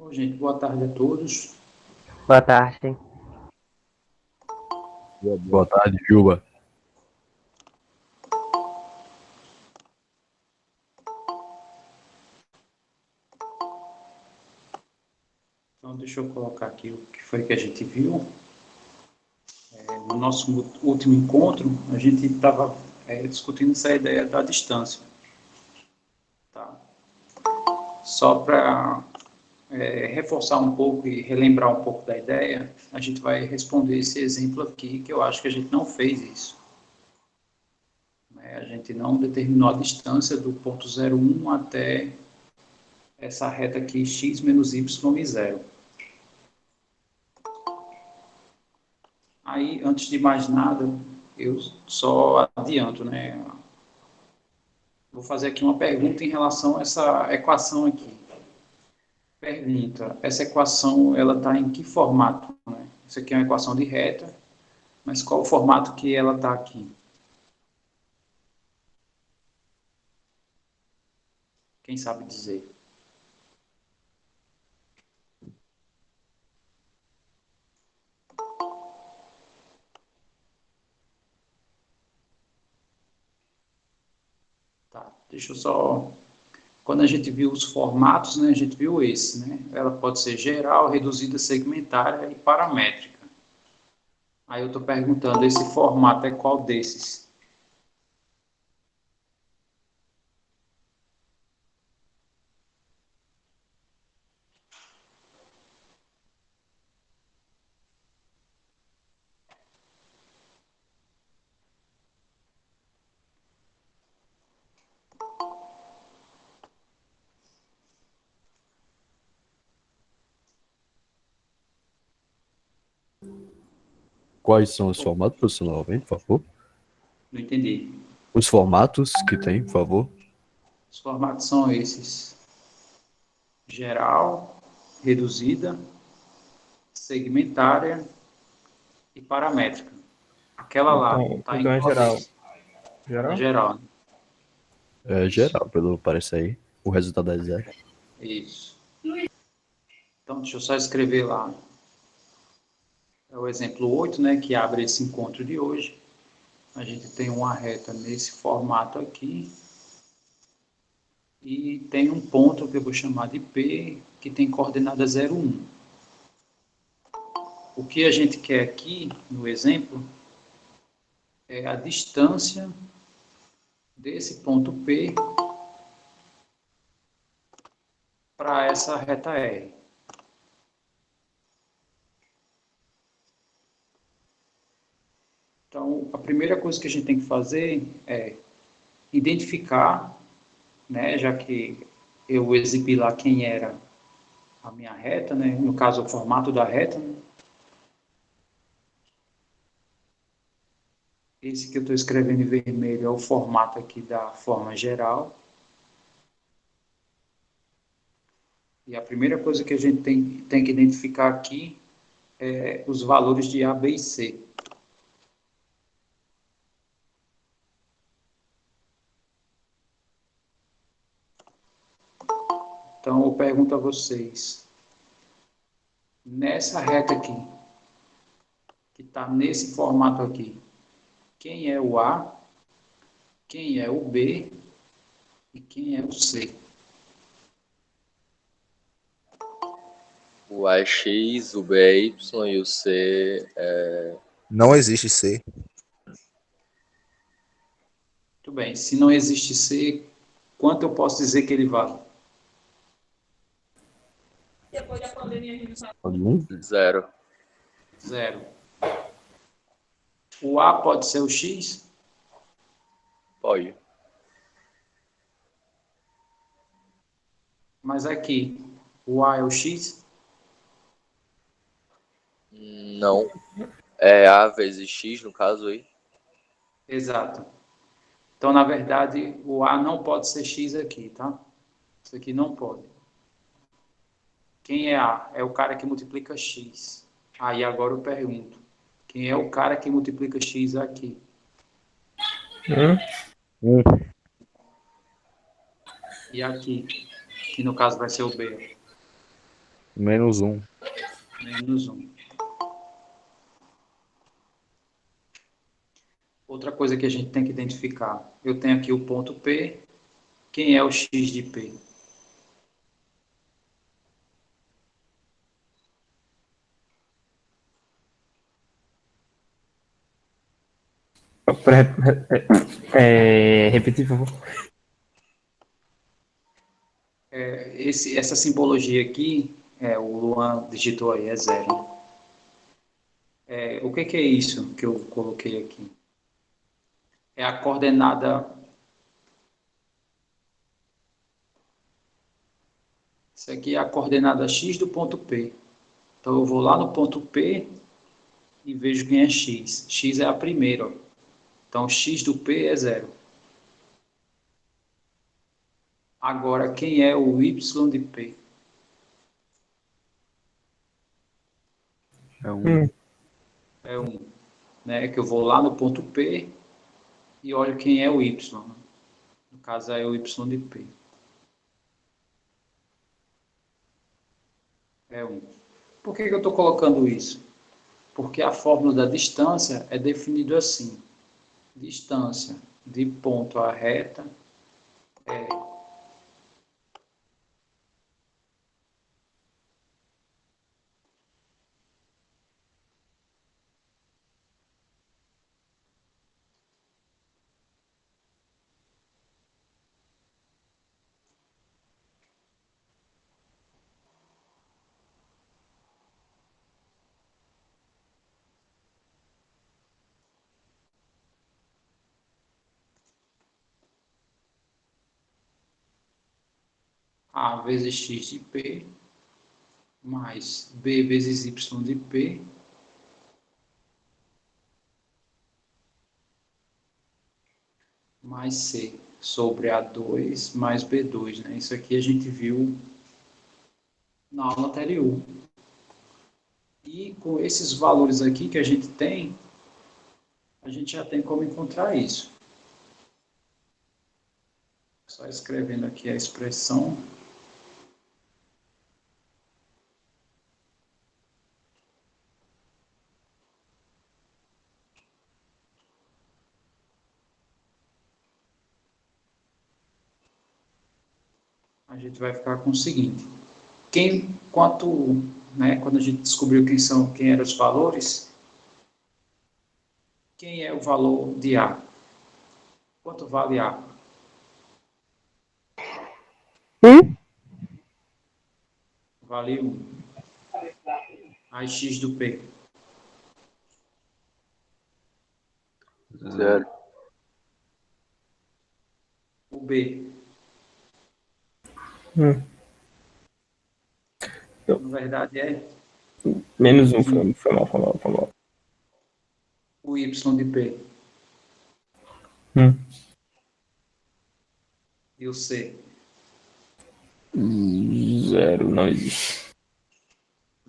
Bom, gente, boa tarde a todos. Boa tarde. Boa tarde, Juba. Então, deixa eu colocar aqui o que foi que a gente viu. No nosso último encontro, a gente estava discutindo essa ideia da distância. Tá? Só para reforçar um pouco e relembrar um pouco da ideia, a gente vai responder esse exemplo aqui, que eu acho que a gente não fez isso. A gente não determinou a distância do ponto 0,1 até essa reta aqui, x menos y e 0. Aí, antes de mais nada, eu só adianto, né? Vou fazer aqui uma pergunta em relação a essa equação aqui. Pergunta, essa equação, ela está em que formato? Né? Isso aqui é uma equação de reta, mas qual o formato que ela está aqui? Quem sabe dizer? Tá, deixa eu só... Quando a gente viu os formatos, né, a gente viu esse, né? Ela pode ser geral, reduzida, segmentária e paramétrica. Aí eu estou perguntando, esse formato é qual desses? Quais são os formatos, professor, novamente, por favor? Não entendi. Os formatos que tem, por favor. Os formatos são esses: geral, reduzida, segmentária e paramétrica. Aquela lá está em Então é qual geral. desse? É Geral? geral, né? É geral, pelo parece aí. O resultado é zero. Isso. Então, deixa eu só escrever lá. É o exemplo 8, né, que abre esse encontro de hoje. A gente tem uma reta nesse formato aqui. E tem um ponto que eu vou chamar de P, que tem coordenada 0, 1. O que a gente quer aqui, no exemplo, é a distância desse ponto P para essa reta R. Então, a primeira coisa que a gente tem que fazer é identificar, né, já que eu exibi lá quem era a minha reta, né, no caso o formato da reta, né. Esse que eu estou escrevendo em vermelho é o formato aqui da forma geral. E a primeira coisa que a gente tem que identificar aqui é os valores de A, B e C. Então, eu pergunto a vocês, nessa reta aqui, que está nesse formato aqui, quem é o A, quem é o B e quem é o C? O A é X, o B é Y e o C é... Não existe C. Muito bem, se não existe C, quanto eu posso dizer que ele vale? Pode um? Zero. Zero. O A pode ser o X? Pode. Mas aqui, o A é o X? Não. É A vezes X, no caso aí. Exato. Então, na verdade, o A não pode ser X aqui, tá? Isso aqui não pode. Quem é A? É o cara que multiplica X. Aí agora eu pergunto, quem é o cara que multiplica X aqui? E aqui, que no caso vai ser o B. -1. Menos 1. Outra coisa que a gente tem que identificar. Eu tenho aqui o ponto P. Quem é o x de P? Repetir, por favor. Essa simbologia aqui, o Luan digitou aí, é 0. O que é isso que eu coloquei aqui? É a coordenada. Isso aqui é a coordenada x do ponto P. Então eu vou lá no ponto P e vejo quem é x. X é a primeira. Ó. Então x do P é 0. Agora, quem é o y de P? É 1. É 1. Né? Que eu vou lá no ponto P e olho quem é o y. No caso, é o y de P. É 1. Por que eu estou colocando isso? Porque a fórmula da distância é definida assim. Distância de ponto à reta é A vezes x de P mais B vezes Y de P mais C sobre A2 mais B2. Né? Isso aqui a gente viu na aula anterior. E com esses valores aqui que a gente tem, a gente já tem como encontrar isso. Só escrevendo aqui a expressão. A gente vai ficar com o seguinte. Quando a gente descobriu quem eram os valores, quem é o valor de A? Quanto vale A? Vale 1. A x do P? 0. O B? Na verdade é Menos 1, foi mal. o y de P. E o C? 0, não existe.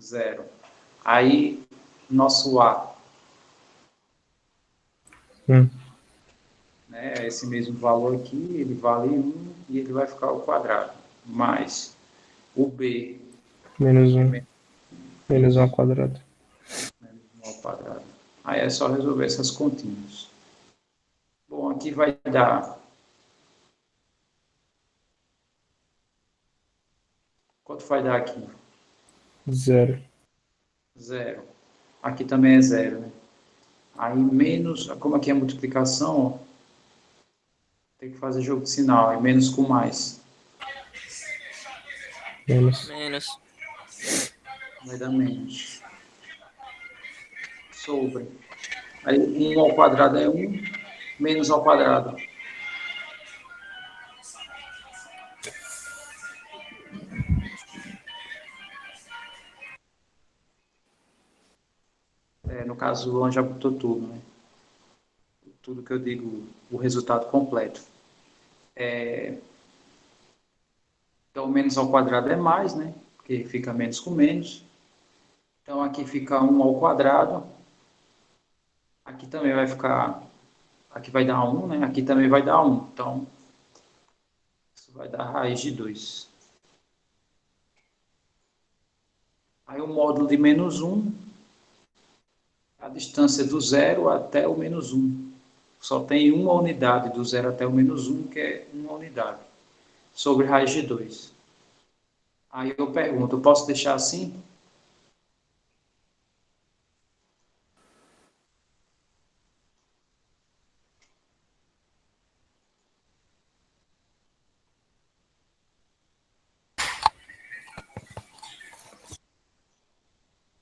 0. Aí, nosso A, né, é esse mesmo valor aqui, ele vale 1 e ele vai ficar ao quadrado. Mais o B, Menos que é 1. Menos 1 ao quadrado. menos 1 ao quadrado. Aí é só resolver essas continhas. Bom, aqui vai dar... Quanto vai dar aqui? 0. 0. Aqui também é 0, né? Aí menos, como aqui é multiplicação, ó, tem que fazer jogo de sinal, é menos com mais. Menos. Vai dar menos. Sobre. Aí 1 ao quadrado é 1, menos ao quadrado. No caso, o Luan já botou tudo, né? Tudo que eu digo, o resultado completo. Então, menos ao quadrado é mais, né? Porque fica menos com menos. Então, aqui fica 1 ao quadrado. Aqui também vai ficar... Aqui vai dar 1, né? Aqui também vai dar 1. Então, isso vai dar raiz de 2. Aí o módulo de menos 1, a distância do 0 até o menos 1. Só tem uma unidade do 0 até o menos 1, que é uma unidade, sobre raiz de 2. Aí eu pergunto, eu posso deixar assim?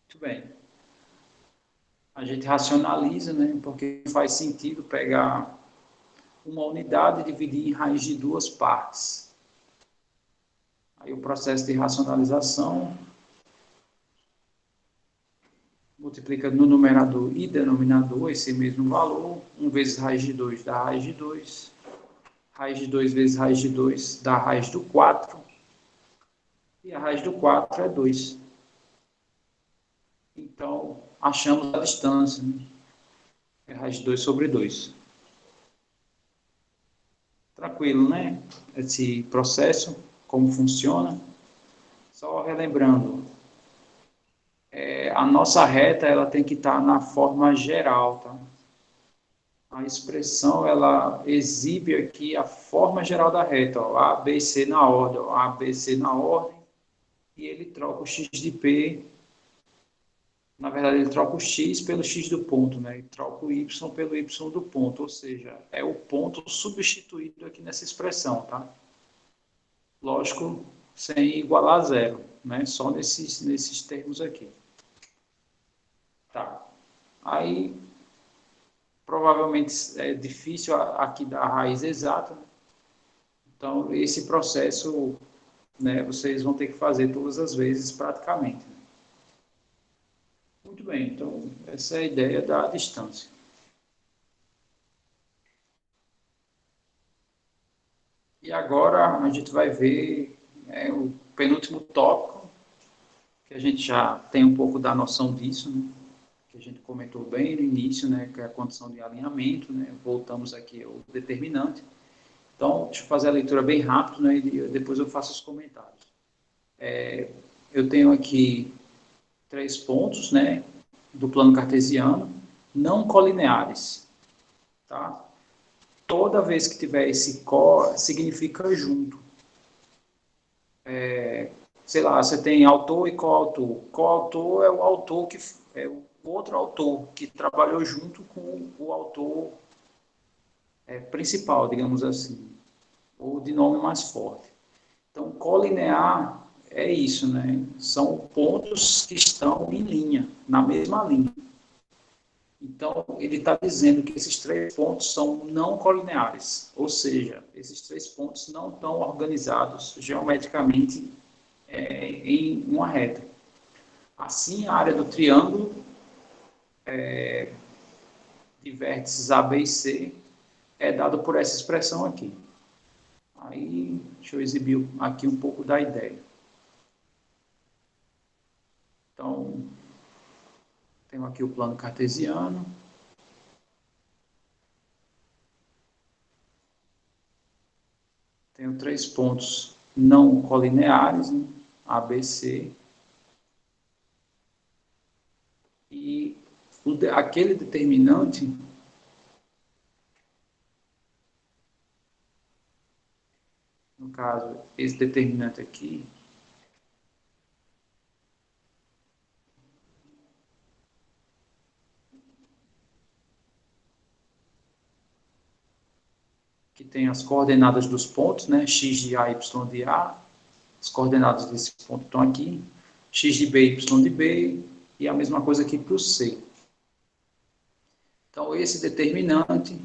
Muito bem. A gente racionaliza, né? Porque faz sentido pegar uma unidade e dividir em raiz de duas partes. Aí o processo de racionalização multiplica no numerador e denominador esse mesmo valor. 1 vezes raiz de 2 dá raiz de 2. Raiz de 2 vezes raiz de 2 dá raiz do 4. E a raiz do 4 é 2. Então, achamos a distância, né? É raiz de 2 sobre 2. Tranquilo, né? Esse processo, como funciona. Só relembrando, a nossa reta ela tem que estar na forma geral, tá? A expressão ela exibe aqui a forma geral da reta, ó, A, B e C na ordem, ó, A, B, C na ordem, e ele troca o x de P, na verdade ele troca o x pelo x do ponto, né? E troca o y pelo y do ponto, ou seja, é o ponto substituído aqui nessa expressão, tá? Lógico, sem igualar a zero, né? Só nesses termos aqui. Tá. Aí, provavelmente é difícil aqui dar a raiz exata, né? Então, esse processo, né, vocês vão ter que fazer todas as vezes praticamente. Muito bem, então essa é a ideia da distância. E agora a gente vai ver, né, o penúltimo tópico, que a gente já tem um pouco da noção disso, né, que a gente comentou bem no início, né, que é a condição de alinhamento, né, voltamos aqui ao determinante. Então, deixa eu fazer a leitura bem rápido, né, e depois eu faço os comentários. Eu tenho aqui 3 pontos, né, do plano cartesiano, não colineares, tá? Toda vez que tiver esse co, significa junto. Sei lá, você tem autor e coautor. Coautor é o autor que é o outro autor que trabalhou junto com o autor principal, digamos assim, ou de nome mais forte. Então, colinear é isso, né? São pontos que estão em linha, na mesma linha. Então, ele está dizendo que esses 3 pontos são não colineares, ou seja, esses 3 pontos não estão organizados geometricamente em uma reta. Assim, a área do triângulo de vértices A, B e C é dada por essa expressão aqui. Aí, deixa eu exibir aqui um pouco da ideia. Então, tenho aqui o plano cartesiano. Tenho 3 pontos não colineares, né? A, B, C. E aquele determinante, no caso, esse determinante aqui, que tem as coordenadas dos pontos, né? X de A, Y de A. As coordenadas desse ponto estão aqui. X de B, Y de B. E a mesma coisa aqui para o C. Então, esse determinante,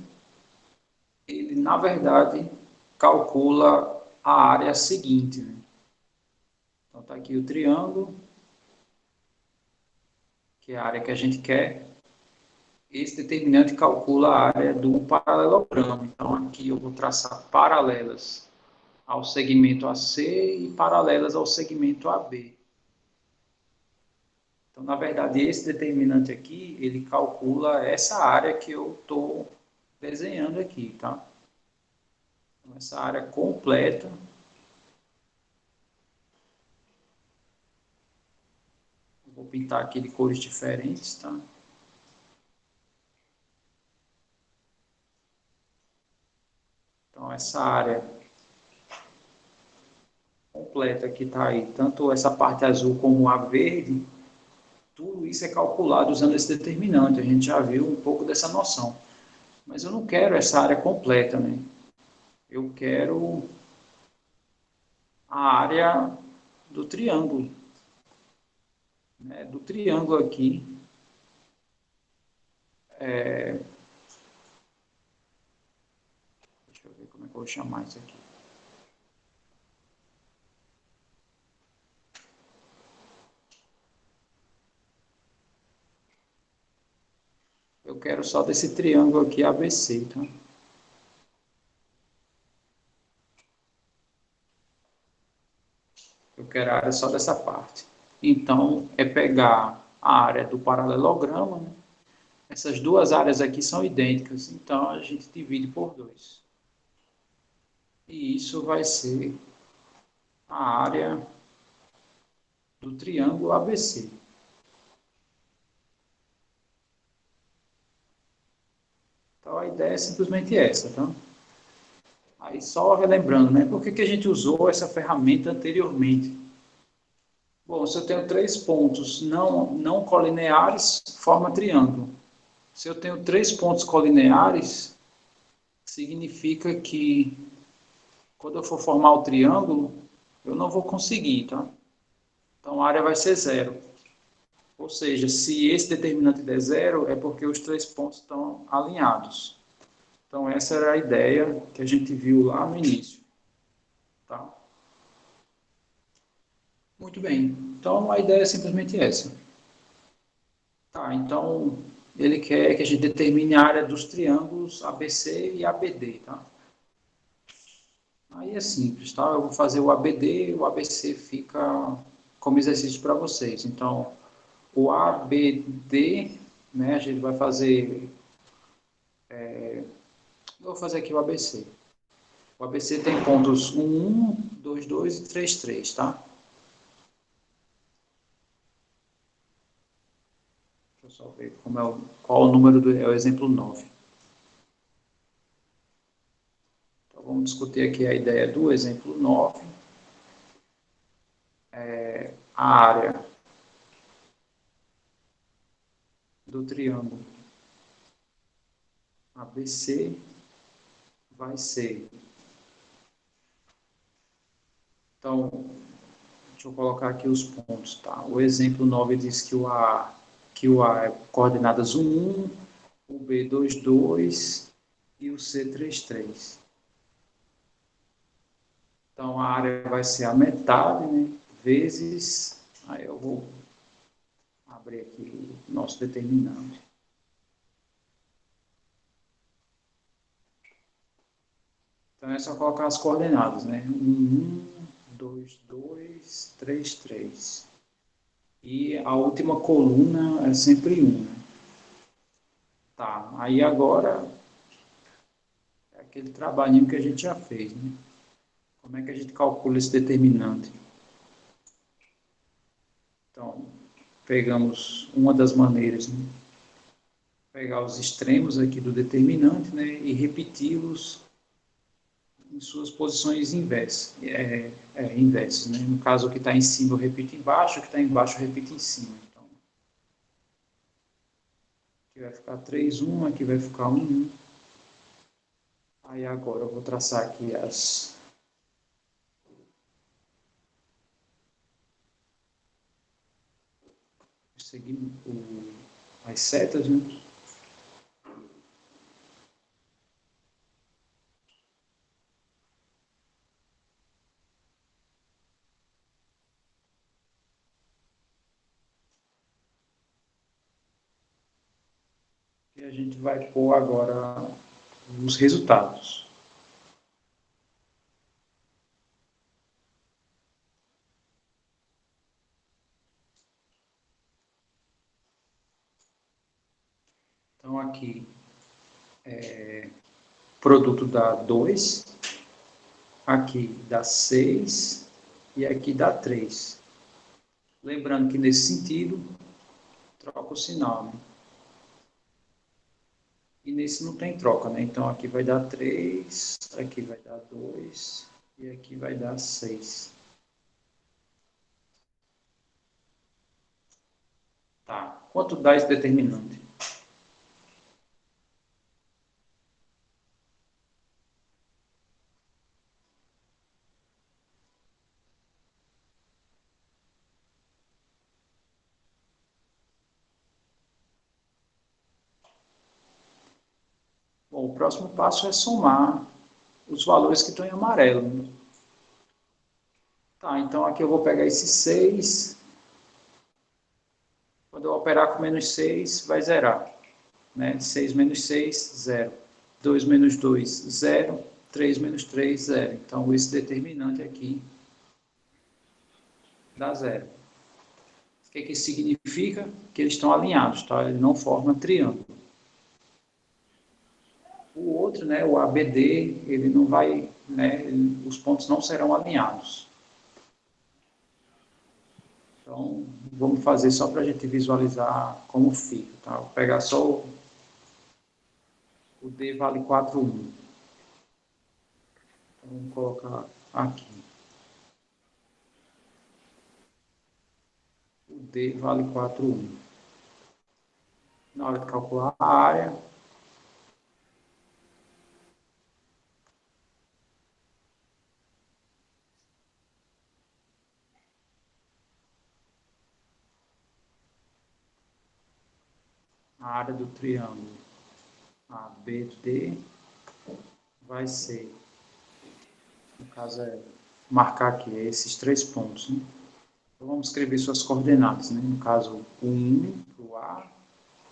ele, na verdade, calcula a área seguinte, né? Então, está aqui o triângulo, que é a área que a gente quer. Esse determinante calcula a área do paralelogramo. Então, aqui eu vou traçar paralelas ao segmento AC e paralelas ao segmento AB. Então, na verdade, esse determinante aqui, ele calcula essa área que eu estou desenhando aqui, tá? Então, essa área completa Vou pintar aqui de cores diferentes, tá? Então, essa área completa que está aí, tanto essa parte azul como a verde, tudo isso é calculado usando esse determinante. A gente já viu um pouco dessa noção. Mas eu não quero essa área completa, né? Eu quero a área do triângulo. Né? Do triângulo aqui. Deixa eu ver como é que eu vou chamar isso aqui. Eu quero só desse triângulo aqui ABC, tá? Eu quero a área só dessa parte. Então, é pegar a área do paralelograma, né? Essas duas áreas aqui são idênticas, então a gente divide por 2. E isso vai ser a área do triângulo ABC. Então a ideia é simplesmente essa, tá? Aí só relembrando, né? Por que a gente usou essa ferramenta anteriormente? Bom, se eu tenho 3 pontos não colineares, forma triângulo. Se eu tenho 3 pontos colineares, significa que quando eu for formar o triângulo, eu não vou conseguir, tá? Então a área vai ser 0. Ou seja, se esse determinante der 0, é porque os 3 pontos estão alinhados. Então essa era a ideia que a gente viu lá no início. Tá? Muito bem. Então a ideia é simplesmente essa. Tá, então ele quer que a gente determine a área dos triângulos ABC e ABD, tá? Aí é simples, tá? Eu vou fazer o ABD e o ABC fica como exercício para vocês. Então, o ABD, né, a gente vai fazer... eu vou fazer aqui o ABC. O ABC tem pontos 1, 2, 2 e 3, 3, tá? Deixa eu só ver qual o número é o exemplo 9. Então, vamos discutir aqui a ideia do exemplo 9. A área do triângulo ABC vai ser... Então, deixa eu colocar aqui os pontos, tá? O exemplo 9 diz que o A é coordenadas 1, 1, o B 2, 2 e o C 3, 3. Então, a área vai ser a metade, né? Vezes... Aí eu vou abrir aqui o nosso determinante. Então, é só colocar as coordenadas, né? 1, 1, 2, 2, 3, 3. E a última coluna é sempre 1, né? Tá, aí agora é aquele trabalhinho que a gente já fez, né? Como é que a gente calcula esse determinante? Então, pegamos uma das maneiras, né? Pegar os extremos aqui do determinante, né? E repeti-los em suas posições inversas, inversas, né? No caso, o que está em cima eu repito embaixo, o que está embaixo eu repito em cima. Então, aqui vai ficar 3, 1, aqui vai ficar 1, 1. Aí agora eu vou traçar aqui seguindo as setas, né? E a gente vai pôr agora os resultados. Então aqui, produto dá 2, aqui dá 6 e aqui dá 3. Lembrando que nesse sentido, troca o sinal, né? E nesse não tem troca, né? Então aqui vai dar 3, aqui vai dar 2 e aqui vai dar 6. Tá. Quanto dá esse determinante? Bom, o próximo passo é somar os valores que estão em amarelo, né? Tá, então aqui eu vou pegar esse 6. Quando eu operar com menos 6, vai zerar, né? 6 menos 6, 0. 2 menos 2, 0. 3 menos 3, 0. Então, esse determinante aqui dá 0. O que isso significa? Que eles estão alinhados, tá? Ele não forma triângulo. O outro, né, o ABD, ele não vai, né, os pontos não serão alinhados. Então, vamos fazer só para a gente visualizar como fica, tá? Vou pegar só o D vale 4, 1. Então, vamos colocar aqui. O D vale 4, 1. Na hora de calcular a área, a área do triângulo ABD vai ser, no caso é marcar aqui esses 3 pontos, né? Então vamos escrever suas coordenadas, né? No caso, 1 para o A,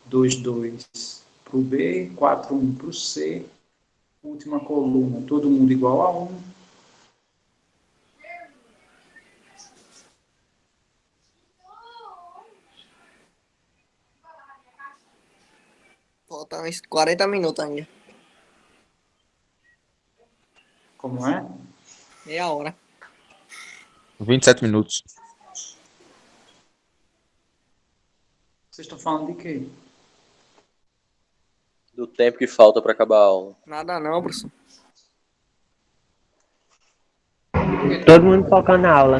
2, 2 para o B, 4, 1 para o C, última coluna, todo mundo igual a 1. Falta uns 40 minutos ainda. Como é? Meia hora. 27 minutos. Vocês estão falando de quê? Do tempo que falta para acabar a aula. Nada não, professor. Todo mundo focando na aula.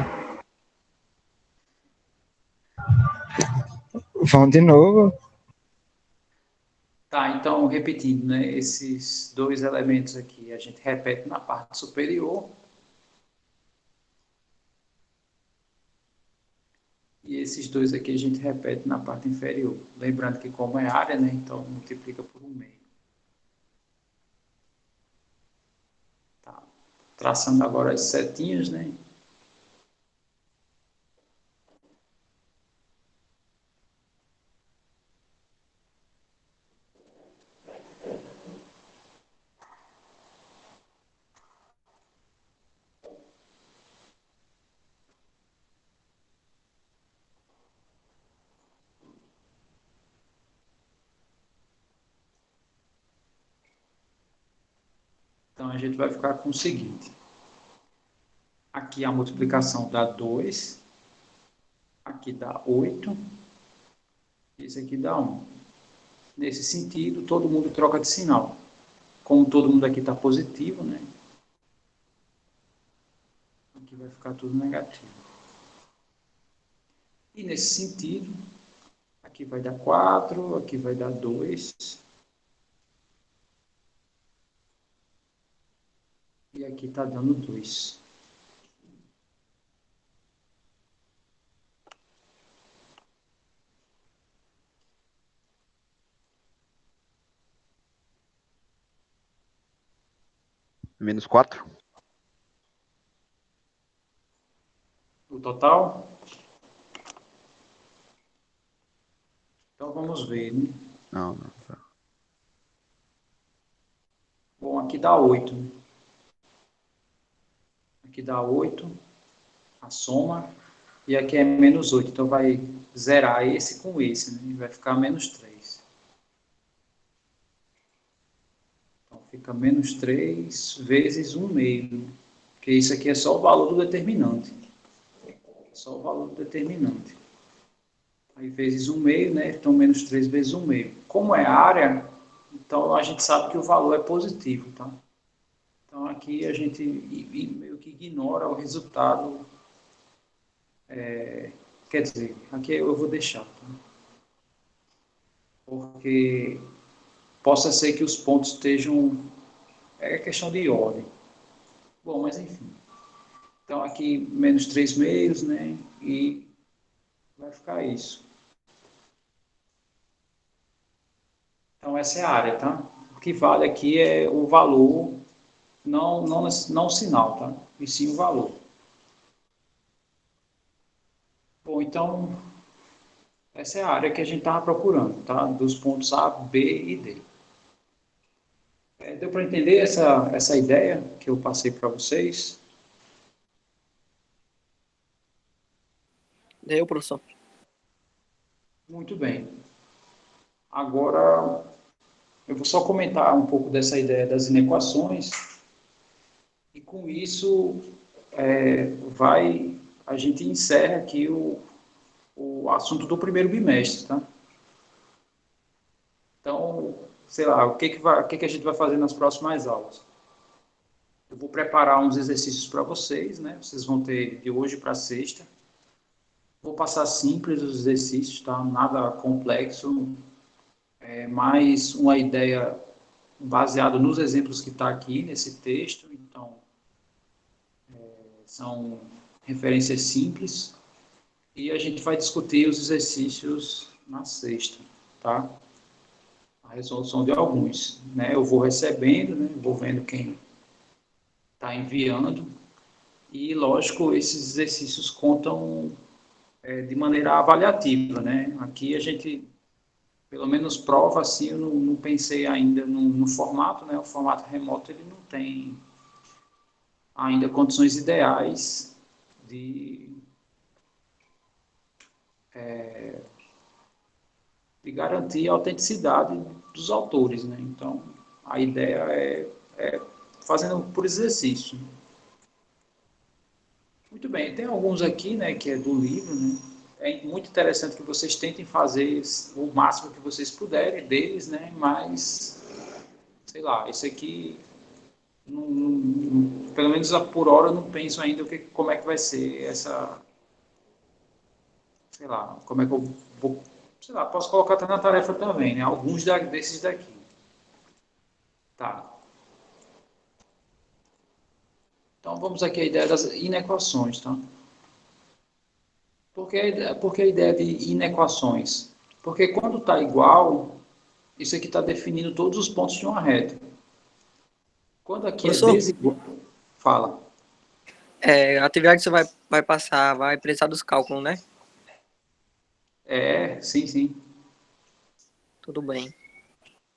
Vão de novo. Tá, então, repetindo, né? Esses 2 elementos aqui a gente repete na parte superior. E esses 2 aqui a gente repete na parte inferior. Lembrando que como é área, né? Então, multiplica por 1/2. Tá. Traçando agora as setinhas, né? Então, a gente vai ficar com o seguinte. Aqui a multiplicação dá 2. Aqui dá 8. Esse aqui dá 1. Nesse sentido, todo mundo troca de sinal. Como todo mundo aqui está positivo, né? Aqui vai ficar tudo negativo. E nesse sentido, aqui vai dar 4, aqui vai dar 2. E aqui está dando 2. Menos 4? O total? Então vamos ver, né? Não. Tá. Bom, aqui dá 8. Aqui dá 8, a soma. E aqui é menos 8. Então vai zerar esse com esse, né? Vai ficar menos 3. Então fica menos 3 vezes 1/2. Porque isso aqui é só o valor do determinante. Só o valor do determinante. aí vezes 1 meio, né? Então, menos 3 vezes 1 meio. Como é área, então a gente sabe que o valor é positivo, tá? Então, aqui a gente meio que ignora o resultado. Quer dizer, aqui eu vou deixar, tá? Porque possa ser que os pontos estejam... É questão de ordem. Bom, mas enfim. Então, aqui menos 3 meios, né? E vai ficar isso. Então, essa é a área, tá? O que vale aqui é o valor, não o sinal, tá? E sim o valor. Bom, então, essa é a área que a gente estava procurando, tá? Dos pontos A, B e D. Deu para entender essa ideia que eu passei para vocês? Deu, professor. Muito bem. Agora, eu vou só comentar um pouco dessa ideia das inequações e com isso a gente encerra aqui o assunto do primeiro bimestre, tá? Então, sei lá, o que que a gente vai fazer nas próximas aulas? Eu vou preparar uns exercícios para vocês, né? Vocês vão ter de hoje para sexta. Vou passar simples os exercícios, tá? Nada complexo, é mais uma ideia baseada nos exemplos que está aqui nesse texto. Então, são referências simples e a gente vai discutir os exercícios na sexta, tá? A resolução de alguns, né? Eu vou recebendo, né? Vou vendo quem está enviando e, lógico, esses exercícios contam de maneira avaliativa, né? Aqui a gente, pelo menos prova, assim, eu não pensei ainda no formato, né? O formato remoto, ele não tem ainda condições ideais de, de garantir a autenticidade dos autores, né? Então, a ideia é fazendo por exercício. Muito bem, tem alguns aqui, né, que é do livro, né? É muito interessante que vocês tentem fazer o máximo que vocês puderem deles, né? Mas, sei lá, esse aqui, pelo menos por hora, eu não penso ainda como é que vai ser essa, sei lá, como é que eu vou, sei lá, posso colocar até na tarefa também, né? Alguns desses daqui. Tá. Então, vamos aqui à ideia das inequações, tá? Por que a ideia de inequações? Porque quando está igual, isso aqui está definindo todos os pontos de uma reta. Quando aqui é Professor, desigual, fala. a atividade que você vai passar vai precisar dos cálculos, né? Sim, sim. Tudo bem.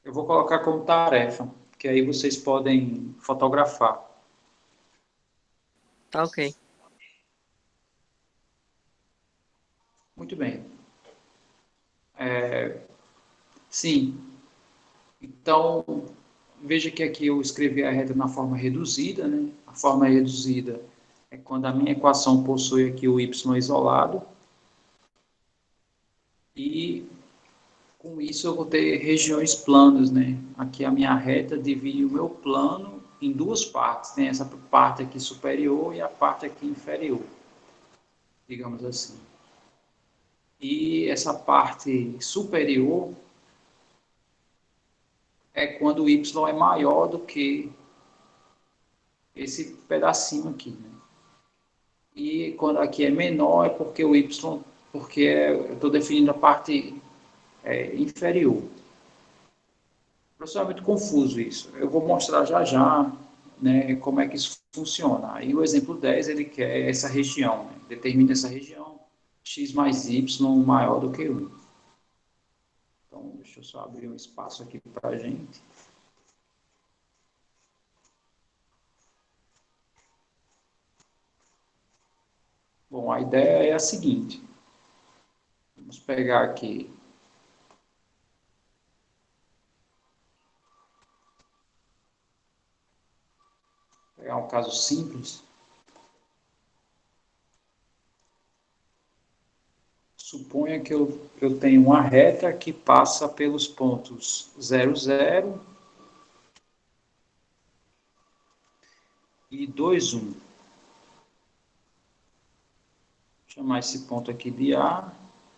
Eu vou colocar como tarefa, que aí vocês podem fotografar. Tá ok. Muito bem. Sim. Então, veja que aqui eu escrevi a reta na forma reduzida, né? A forma reduzida é quando a minha equação possui aqui o y isolado e com isso eu vou ter regiões planas, né? Aqui a minha reta divide o meu plano em duas partes. Tem essa parte aqui superior e a parte aqui inferior, digamos assim. E essa parte superior é quando o y é maior do que esse pedacinho aqui, né? E quando aqui é menor é porque o y, eu estou definindo a parte inferior. Professor, é muito confuso isso. Eu vou mostrar já já, né, como é que isso funciona. Aí o exemplo 10 ele quer essa região, né? Determina essa região, x mais y maior do que 1. Então, deixa eu só abrir um espaço aqui para a gente. Bom, a ideia é a seguinte. Vamos pegar aqui um caso simples. Suponha que eu tenho uma reta que passa pelos pontos 0, 0 e 2, 1. Vou chamar esse ponto aqui de A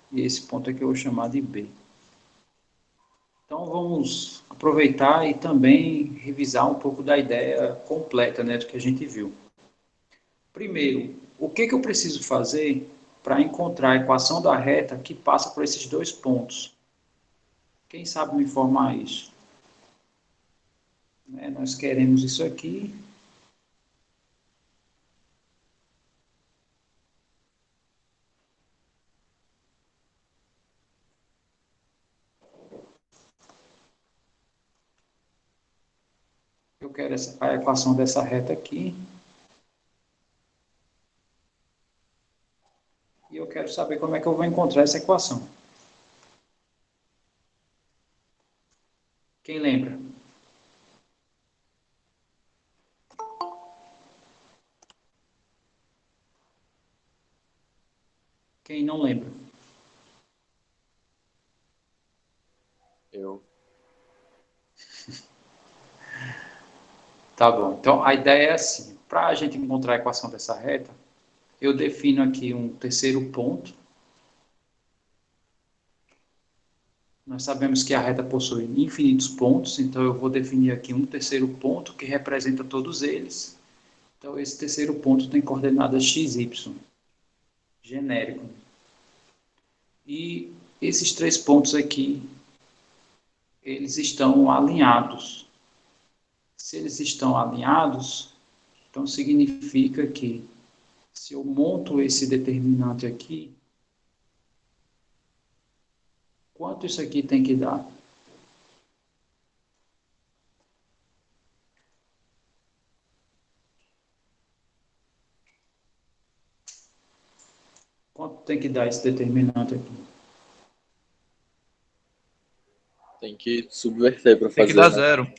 e esse ponto aqui eu vou chamar de B. Então, vamos aproveitar e também revisar um pouco da ideia completa, né, do que a gente viu. Primeiro, o que eu preciso fazer para encontrar a equação da reta que passa por esses dois pontos? Quem sabe me informar isso? Nós queremos isso aqui. Eu quero a equação dessa reta aqui. E eu quero saber como é que eu vou encontrar essa equação. Quem lembra? Quem não lembra? Eu. Tá bom. Então, a ideia é assim. Para a gente encontrar a equação dessa reta, eu defino aqui um terceiro ponto. Nós sabemos que a reta possui infinitos pontos, então eu vou definir aqui um terceiro ponto que representa todos eles. Então, esse terceiro ponto tem coordenadas x, y, genérico. E esses três pontos aqui, eles estão alinhados. Se eles estão alinhados, então significa que se eu monto esse determinante aqui, quanto isso aqui tem que dar? Quanto tem que dar esse determinante aqui? Tem que subverter para fazer. Tem que dar né? zero.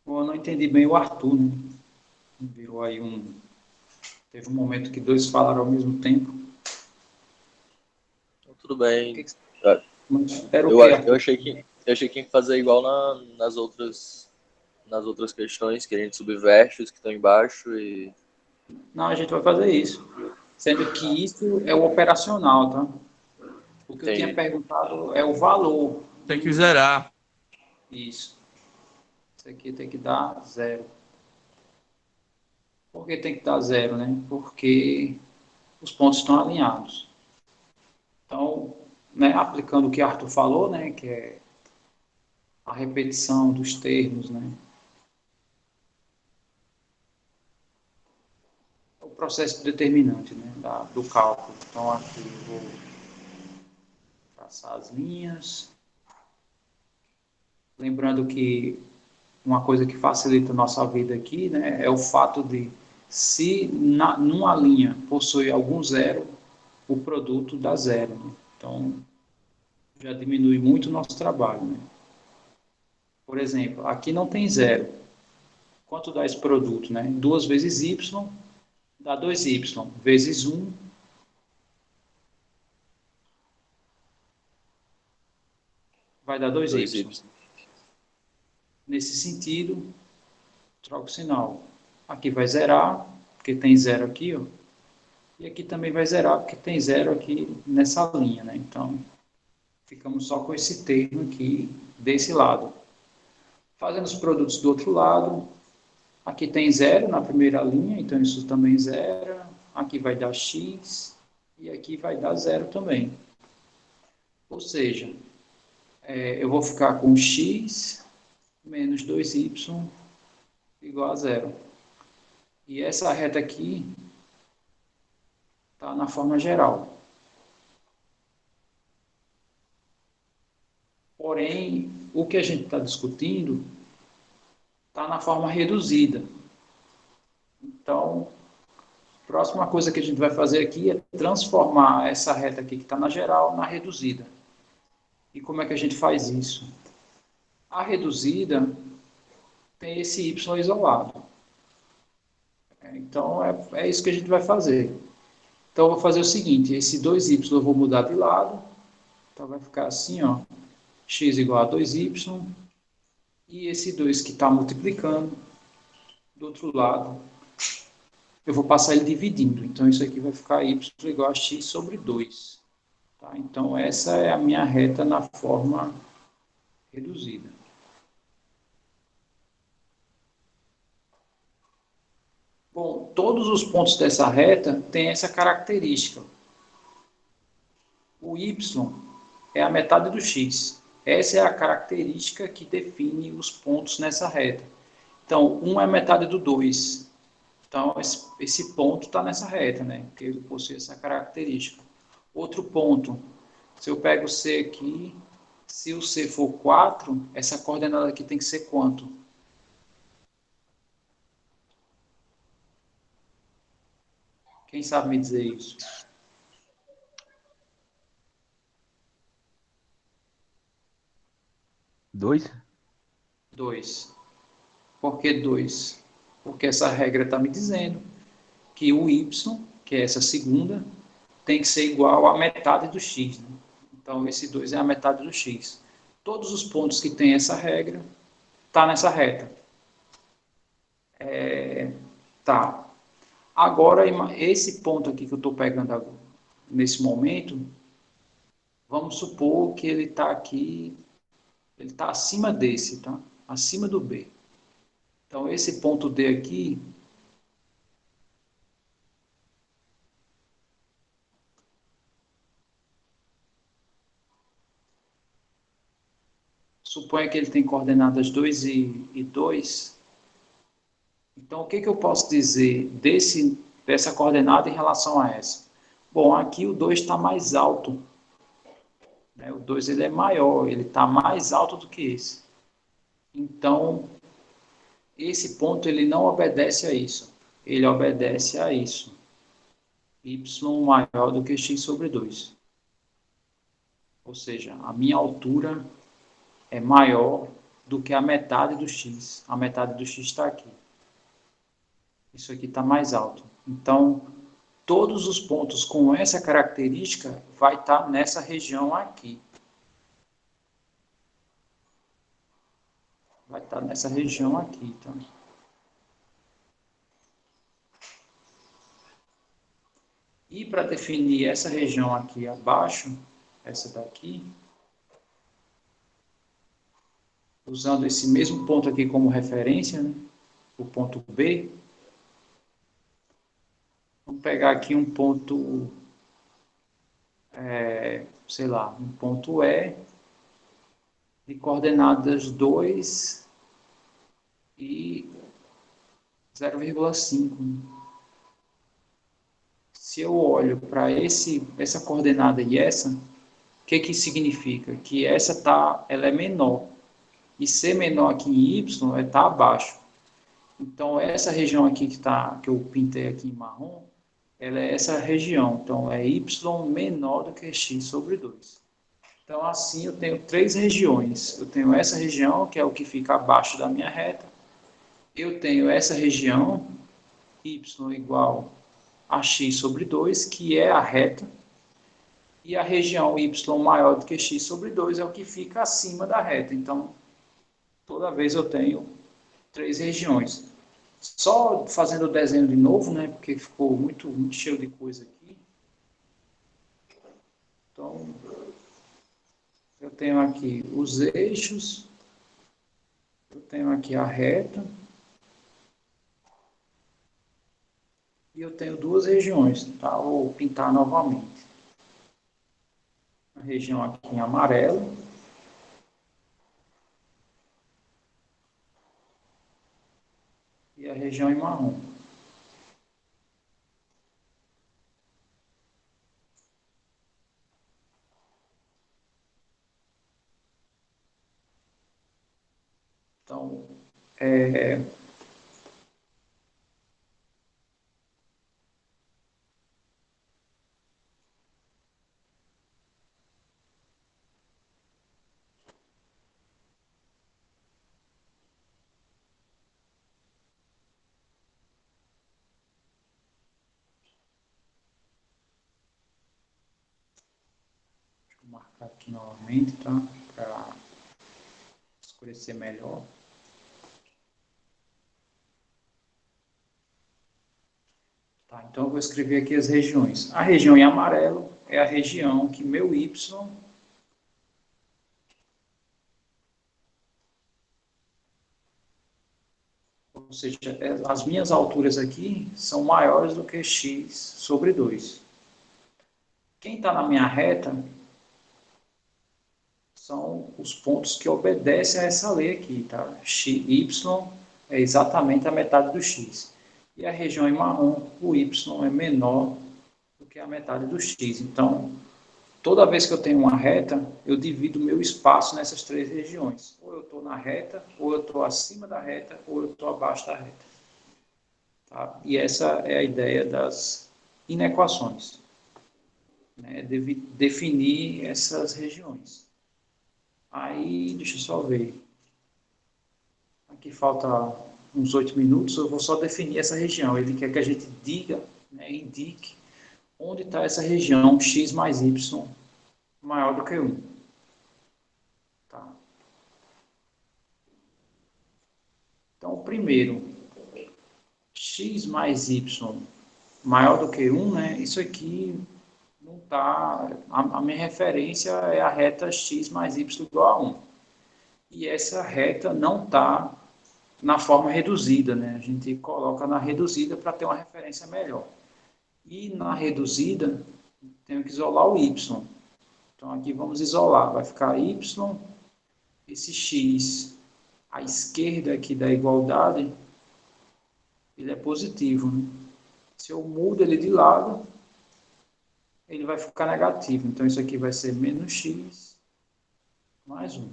Bom, eu não entendi bem o Arthur, né? Virou aí Teve um momento que dois falaram ao mesmo tempo. Tudo bem. Era o quê, Arthur? Eu achei que tinha que fazer igual nas outras questões, que a gente subverte os que estão embaixo e... Não, a gente vai fazer isso. Sendo que isso é o operacional, tá? O que eu tinha perguntado é o valor. Tem que zerar. Isso. Isso aqui tem que dar zero. Por que tem que dar zero, né? Porque os pontos estão alinhados. Então, né, aplicando o que Arthur falou, né, que é a repetição dos termos, né? O processo determinante, né, do cálculo. Então, aqui eu vou traçar as linhas. Lembrando que uma coisa que facilita a nossa vida aqui, né, é o fato de, se numa linha possui algum zero, o produto dá zero. Né? Então, já diminui muito o nosso trabalho. Né? Por exemplo, aqui não tem zero. Quanto dá esse produto? Né? 2 vezes y dá 2y, vezes 1 vai dar 2y. Nesse sentido, troco o sinal. Aqui vai zerar, porque tem zero aqui, ó. E aqui também vai zerar, porque tem zero aqui nessa linha, né? Então, ficamos só com esse termo aqui desse lado. Fazendo os produtos do outro lado, aqui tem zero na primeira linha, então isso também zera. Aqui vai dar x e aqui vai dar zero também. Ou seja, eu vou ficar com x menos 2y igual a zero. E essa reta aqui está na forma geral. Porém, o que a gente está discutindo está na forma reduzida. Então, a próxima coisa que a gente vai fazer aqui é transformar essa reta aqui que está na geral na reduzida. E como é que a gente faz isso? A reduzida tem esse y isolado. Então, é isso que a gente vai fazer. Então, eu vou fazer o seguinte, esse 2y eu vou mudar de lado, então vai ficar assim, ó, x igual a 2y, e esse 2 que está multiplicando, do outro lado, eu vou passar ele dividindo, então isso aqui vai ficar y igual a x sobre 2. Tá? Então, essa é a minha reta na forma reduzida. Bom, todos os pontos dessa reta têm essa característica. O y é a metade do x. Essa é a característica que define os pontos nessa reta. Então, 1 é a metade do 2. Então, esse ponto está nessa reta, né? Porque ele possui essa característica. Outro ponto, se eu pego o C aqui, se o C for 4, essa coordenada aqui tem que ser quanto? Quem sabe me dizer isso? 2? 2. Por que 2? Porque essa regra está me dizendo que o y, que é essa segunda, tem que ser igual à metade do x. Né? Então, esse 2 é a metade do x. Todos os pontos que tem essa regra, tá nessa reta. Tá. Agora, esse ponto aqui que eu estou pegando agora, nesse momento, vamos supor que ele está aqui, ele está acima desse, tá? Acima do B. Então, esse ponto D aqui, suponha que ele tem coordenadas 2 e 2. Então, o que, que eu posso dizer dessa coordenada em relação a essa? Bom, aqui o 2 está mais alto. Né? O 2 ele é maior, ele está mais alto do que esse. Então, esse ponto ele não obedece a isso. Ele obedece a isso. Y maior do que x sobre 2. Ou seja, a minha altura é maior do que a metade do x. A metade do x está aqui. Isso aqui está mais alto. Então, todos os pontos com essa característica vai estar nessa região aqui. Vai estar nessa região aqui. Tá? E para definir essa região aqui abaixo, essa daqui, usando esse mesmo ponto aqui como referência, né? O ponto B, vamos pegar aqui um ponto, sei lá, um ponto E, de coordenadas 2 e 0,5. Se eu olho para essa coordenada e essa, o que que significa? Que ela é menor. E ser menor aqui em Y está abaixo. Então, essa região aqui que eu pintei aqui em marrom, ela é essa região. Então, é y menor do que x sobre 2. Então, assim, eu tenho três regiões. Eu tenho essa região, que é o que fica abaixo da minha reta. Eu tenho essa região, y igual a x sobre 2, que é a reta. E a região y maior do que x sobre 2 é o que fica acima da reta. Então, toda vez eu tenho três regiões. Só fazendo o desenho de novo, né? Porque ficou muito cheio de coisa aqui. Então, eu tenho aqui os eixos, eu tenho aqui a reta, e eu tenho duas regiões, tá? Vou pintar novamente. A região aqui em amarelo, e a região em marrom. Então, marcar aqui novamente, tá? Para escurecer melhor. Tá, então eu vou escrever aqui as regiões. A região em amarelo é a região que meu Y, ou seja, as minhas alturas aqui são maiores do que x sobre 2. Quem está na minha reta são os pontos que obedecem a essa lei aqui, tá? Y é exatamente a metade do x. E a região em marrom, o y é menor do que a metade do x. Então, toda vez que eu tenho uma reta, eu divido o meu espaço nessas três regiões. Ou eu estou na reta, ou eu estou acima da reta, ou eu estou abaixo da reta. Tá? E essa é a ideia das inequações, né? Definir essas regiões. Aí, deixa eu só ver. Aqui falta uns 8 minutos, eu vou só definir essa região. Ele quer que a gente diga, né, indique onde está essa região x mais y maior do que 1. Tá? Então, primeiro, x mais y maior do que 1, né? Isso aqui não está... A minha referência é a reta x mais y igual a 1. E essa reta não está na forma reduzida, né? A gente coloca na reduzida para ter uma referência melhor. E na reduzida, tenho que isolar o y. Então, aqui vamos isolar. Vai ficar y, esse x à esquerda aqui da igualdade, ele é positivo, né? Se eu mudo ele de lado, ele vai ficar negativo. Então, isso aqui vai ser menos x mais 1.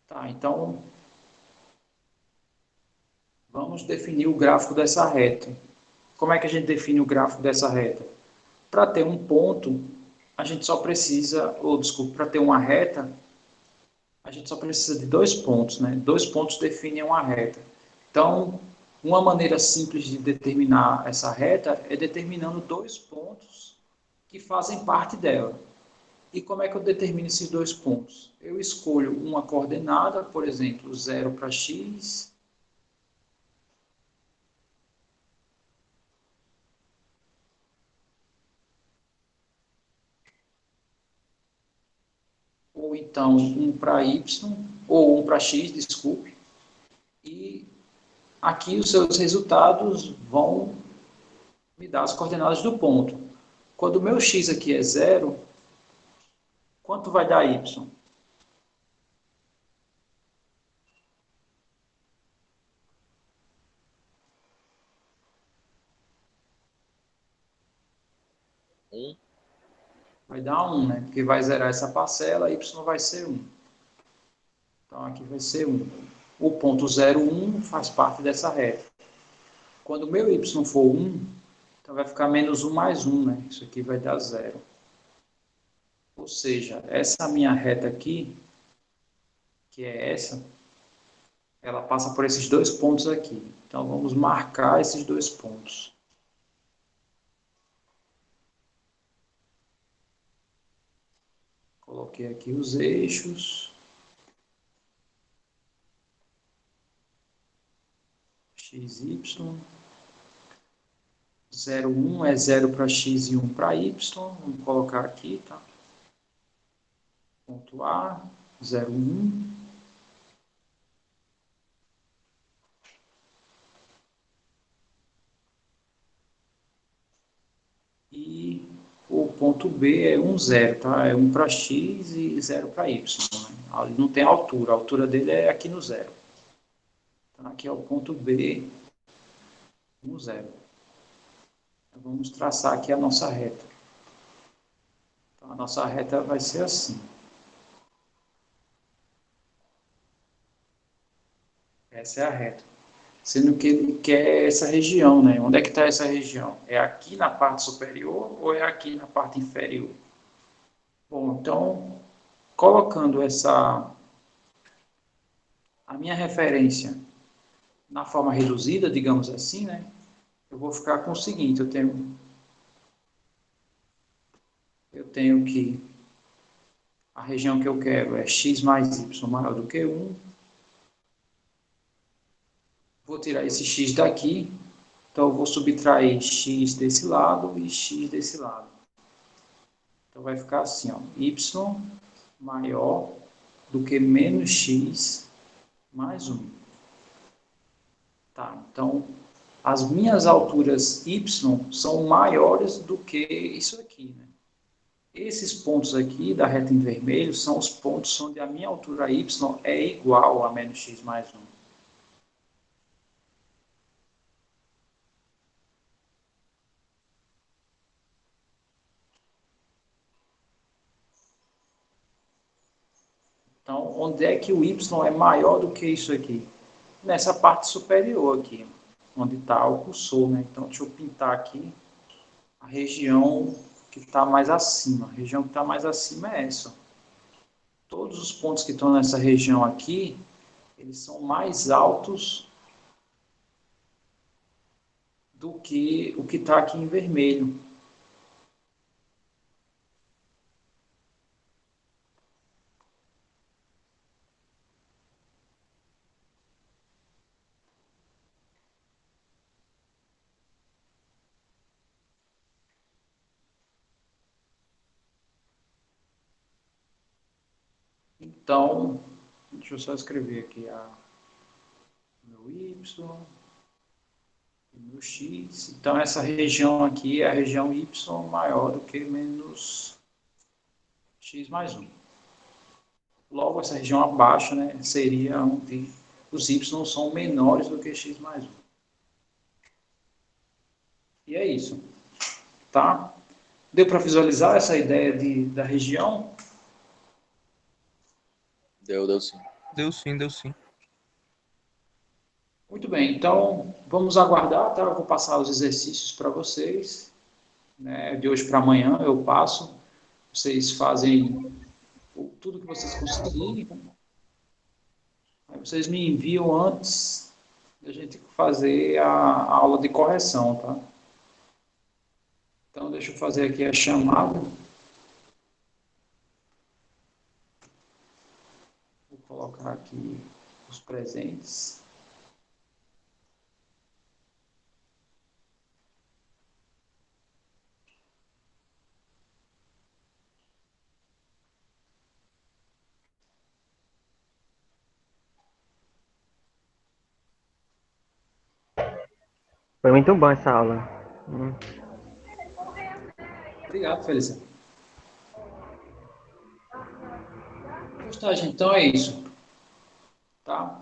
Tá, então, vamos definir o gráfico dessa reta. Como é que a gente define o gráfico dessa reta? Para ter um ponto, a gente só precisa, para ter uma reta, a gente só precisa de 2 pontos, né? 2 pontos definem uma reta. Então, uma maneira simples de determinar essa reta é determinando 2 pontos que fazem parte dela. E como é que eu determino esses 2 pontos? Eu escolho uma coordenada, por exemplo, 0 para x, ou então 1 para y, ou 1 para x, desculpe, e aqui os seus resultados vão me dar as coordenadas do ponto. Quando o meu x aqui é 0, quanto vai dar y? Vai dar 1, né? Porque vai zerar essa parcela, y vai ser 1. Então, aqui vai ser 1. O ponto 0, 1 faz parte dessa reta. Quando o meu y for 1, então vai ficar menos 1 mais 1, né? Isso aqui vai dar 0. Ou seja, essa minha reta aqui, que é essa, ela passa por esses 2 pontos aqui. Então, vamos marcar esses 2 pontos. Coloquei aqui os eixos. X, Y. 0, 1 é 0 para x e 1 para y. Vamos colocar aqui, tá? Ponto A, 0, 1. E o ponto B é 1, 0, tá? É 1 para x e 0 para y. Né? Ele não tem altura, a altura dele é aqui no 0. Então, aqui é o ponto B, 1, 0. Então, vamos traçar aqui a nossa reta. Então, a nossa reta vai ser assim. Essa é a reta. Sendo que ele quer essa região, né? Onde é que está essa região? É aqui na parte superior ou é aqui na parte inferior? Bom, então, colocando a minha referência na forma reduzida, digamos assim, né? Eu vou ficar com o seguinte, eu tenho que A região que eu quero é x mais y maior do que 1. Vou tirar esse x daqui. Então, eu vou subtrair x desse lado e x desse lado. Então, vai ficar assim, ó, y maior do que menos x mais 1. Tá, então, as minhas alturas y são maiores do que isso aqui, né? Esses pontos aqui da reta em vermelho são os pontos onde a minha altura y é igual a menos x mais 1. Então, onde é que o y é maior do que isso aqui? Nessa parte superior aqui, onde está o cursor, né? Então, deixa eu pintar aqui a região que está mais acima. A região que está mais acima é essa. Todos os pontos que estão nessa região aqui, eles são mais altos do que o que está aqui em vermelho. Então, deixa eu só escrever aqui meu y e meu x. Então, essa região aqui é a região y maior do que menos x mais 1. Logo, essa região abaixo, né, seria onde os y são menores do que x mais 1. E é isso. Tá? Deu para visualizar essa ideia da região? Deu sim. Deu sim. Muito bem, então vamos aguardar, tá? Eu vou passar os exercícios para vocês, né? De hoje para amanhã eu passo. Vocês fazem tudo que vocês conseguirem. Aí vocês me enviam antes da gente fazer a aula de correção, tá? Então, deixa eu fazer aqui a chamada. Vou colocar aqui os presentes. Foi muito bom essa aula. Obrigado, Felícia. Pois tá, gente. Então é isso. Tá?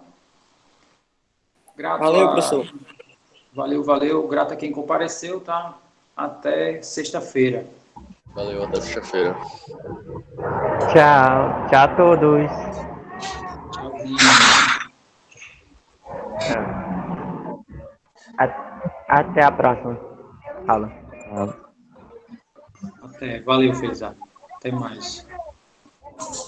Grato Valeu, professor. Valeu. Grato a quem compareceu, tá? Até sexta-feira. Valeu, até sexta-feira. Tchau. Tchau a todos. Tchauzinho. Até a próxima aula. Até. Valeu, Felizardo. Até mais.